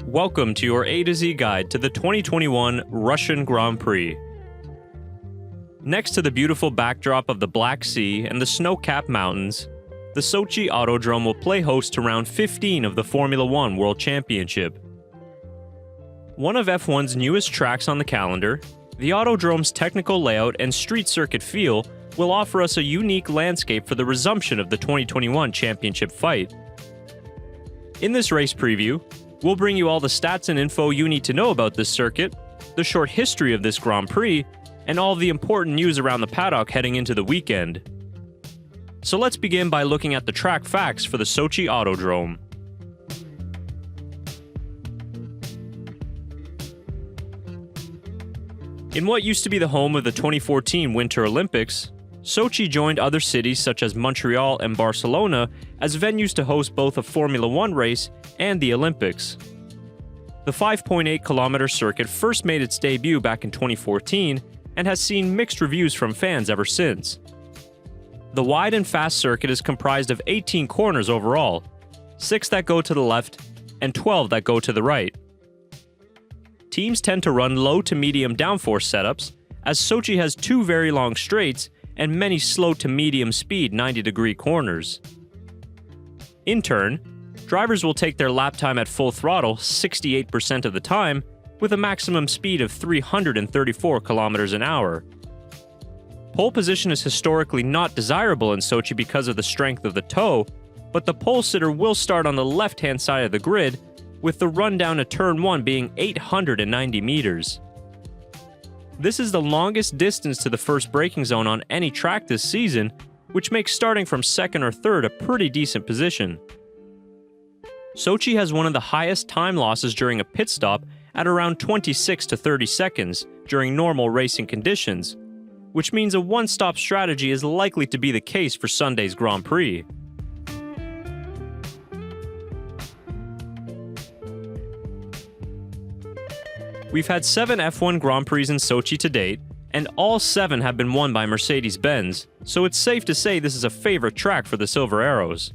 Welcome to your A to Z guide to the 2021 Russian Grand Prix. Next to the beautiful backdrop of the Black Sea and the snow-capped mountains, the Sochi Autodrom will play host to round 15 of the Formula One World Championship. One of F1's newest tracks on the calendar, the Autodrome's technical layout and street circuit feel will offer us a unique landscape for the resumption of the 2021 championship fight. In this race preview, we'll bring you all the stats and info you need to know about this circuit, the short history of this Grand Prix, and all the important news around the paddock heading into the weekend. So let's begin by looking at the track facts for the Sochi Autodrome. In what used to be the home of the 2014 Winter Olympics, Sochi joined other cities such as Montreal and Barcelona as venues to host both a Formula One race and the Olympics. The 5.8-kilometer circuit first made its debut back in 2014 and has seen mixed reviews from fans ever since. The wide and fast circuit is comprised of 18 corners overall, 6 that go to the left and 12 that go to the right. Teams tend to run low to medium downforce setups, as Sochi has 2 very long straights and many slow to medium speed 90-degree corners. In turn, drivers will take their lap time at full throttle 68% of the time, with a maximum speed of 334 kilometers an hour. Pole position is historically not desirable in Sochi because of the strength of the toe, but the pole sitter will start on the left-hand side of the grid, with the run down to turn 1 being 890 meters. This is the longest distance to the first braking zone on any track this season, which makes starting from second or third a pretty decent position. Sochi has one of the highest time losses during a pit stop at around 26 to 30 seconds during normal racing conditions, which means a one-stop strategy is likely to be the case for Sunday's Grand Prix. We've had 7 F1 Grand Prix in Sochi to date, and all 7 have been won by Mercedes-Benz, so it's safe to say this is a favorite track for the Silver Arrows.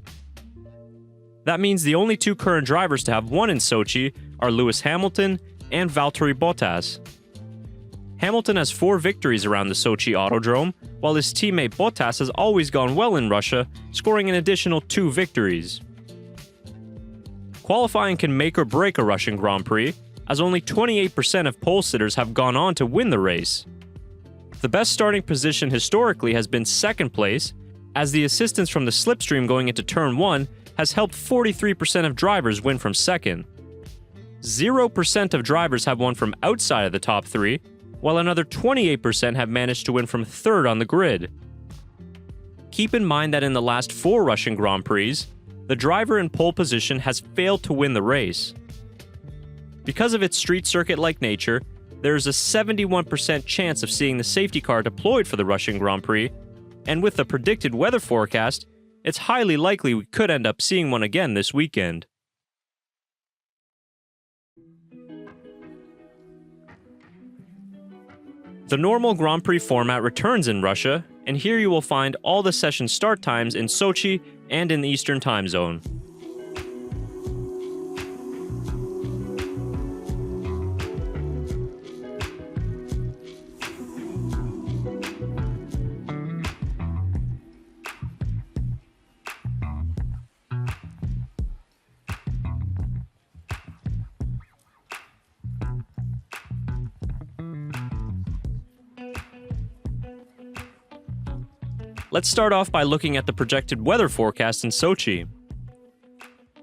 That means the only 2 current drivers to have won in Sochi are Lewis Hamilton and Valtteri Bottas. Hamilton has 4 victories around the Sochi Autodrome, while his teammate Bottas has always gone well in Russia, scoring an additional 2 victories. Qualifying can make or break a Russian Grand Prix, as only 28% of pole sitters have gone on to win the race. The best starting position historically has been second place, as the assistance from the slipstream going into turn 1 has helped 43% of drivers win from second. 0% of drivers have won from outside of the top 3, while another 28% have managed to win from third on the grid. Keep in mind that in the last 4 Russian Grand Prix, the driver in pole position has failed to win the race. Because of its street circuit-like nature, there is a 71% chance of seeing the safety car deployed for the Russian Grand Prix, and with the predicted weather forecast, it's highly likely we could end up seeing one again this weekend. The normal Grand Prix format returns in Russia, and here you will find all the session start times in Sochi and in the Eastern Time Zone. Let's start off by looking at the projected weather forecast in Sochi.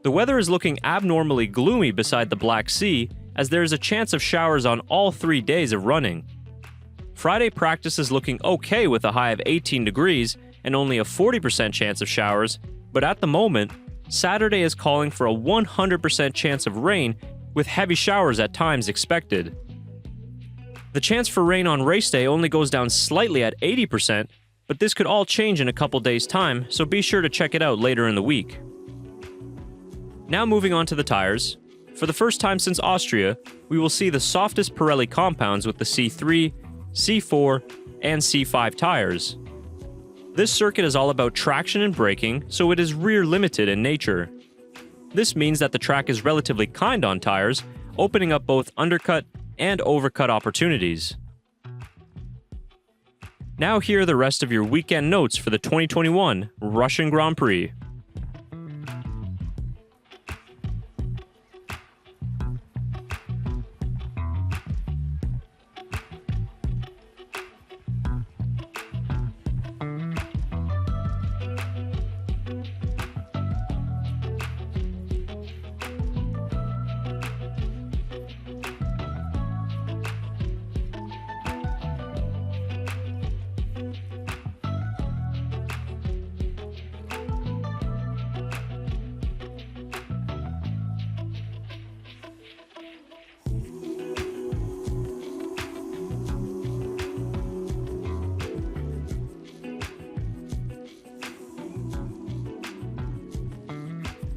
The weather is looking abnormally gloomy beside the Black Sea, as there is a chance of showers on all 3 days of running. Friday practice is looking okay with a high of 18 degrees and only a 40% chance of showers, but at the moment, Saturday is calling for a 100% chance of rain with heavy showers at times expected. The chance for rain on race day only goes down slightly at 80%, but this could all change in a couple days' time, so be sure to check it out later in the week. Now moving on to the tires. For the first time since Austria, we will see the softest Pirelli compounds with the C3, C4, and C5 tires. This circuit is all about traction and braking, so it is rear limited in nature. This means that the track is relatively kind on tires, opening up both undercut and overcut opportunities. Now here are the rest of your weekend notes for the 2021 Russian Grand Prix.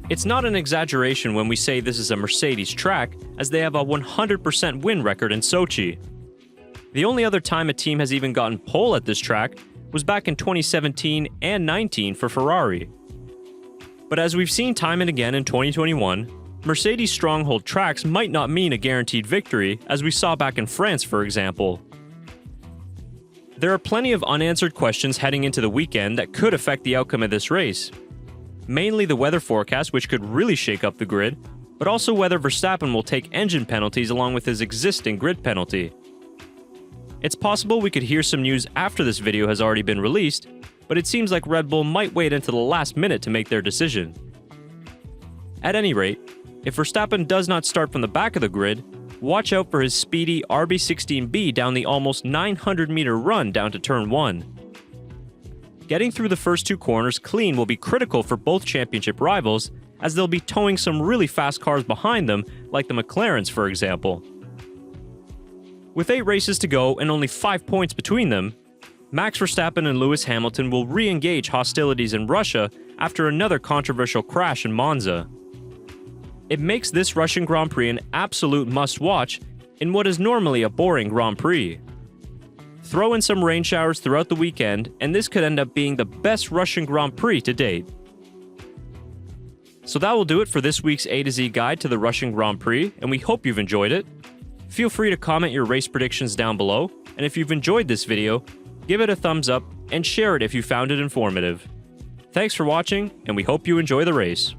It's not an exaggeration when we say this is a Mercedes track, as they have a 100% win record in Sochi. The only other time a team has even gotten pole at this track was back in 2017 and 19 for Ferrari. But as we've seen time and again in 2021, Mercedes stronghold tracks might not mean a guaranteed victory, as we saw back in France, for example. There are plenty of unanswered questions heading into the weekend that could affect the outcome of this race. Mainly the weather forecast, which could really shake up the grid, but also whether Verstappen will take engine penalties along with his existing grid penalty. It's possible we could hear some news after this video has already been released, but it seems like Red Bull might wait until the last minute to make their decision. At any rate, if Verstappen does not start from the back of the grid, watch out for his speedy RB16B down the almost 900-meter run down to turn 1. Getting through the first two corners clean will be critical for both championship rivals, as they'll be towing some really fast cars behind them, like the McLarens, for example. With 8 races to go and only 5 points between them, Max Verstappen and Lewis Hamilton will re-engage hostilities in Russia after another controversial crash in Monza. It makes this Russian Grand Prix an absolute must-watch in what is normally a boring Grand Prix. Throw in some rain showers throughout the weekend, and this could end up being the best Russian Grand Prix to date. So that will do it for this week's A to Z guide to the Russian Grand Prix, and we hope you've enjoyed it. Feel free to comment your race predictions down below, and if you've enjoyed this video, give it a thumbs up and share it if you found it informative. Thanks for watching, and we hope you enjoy the race.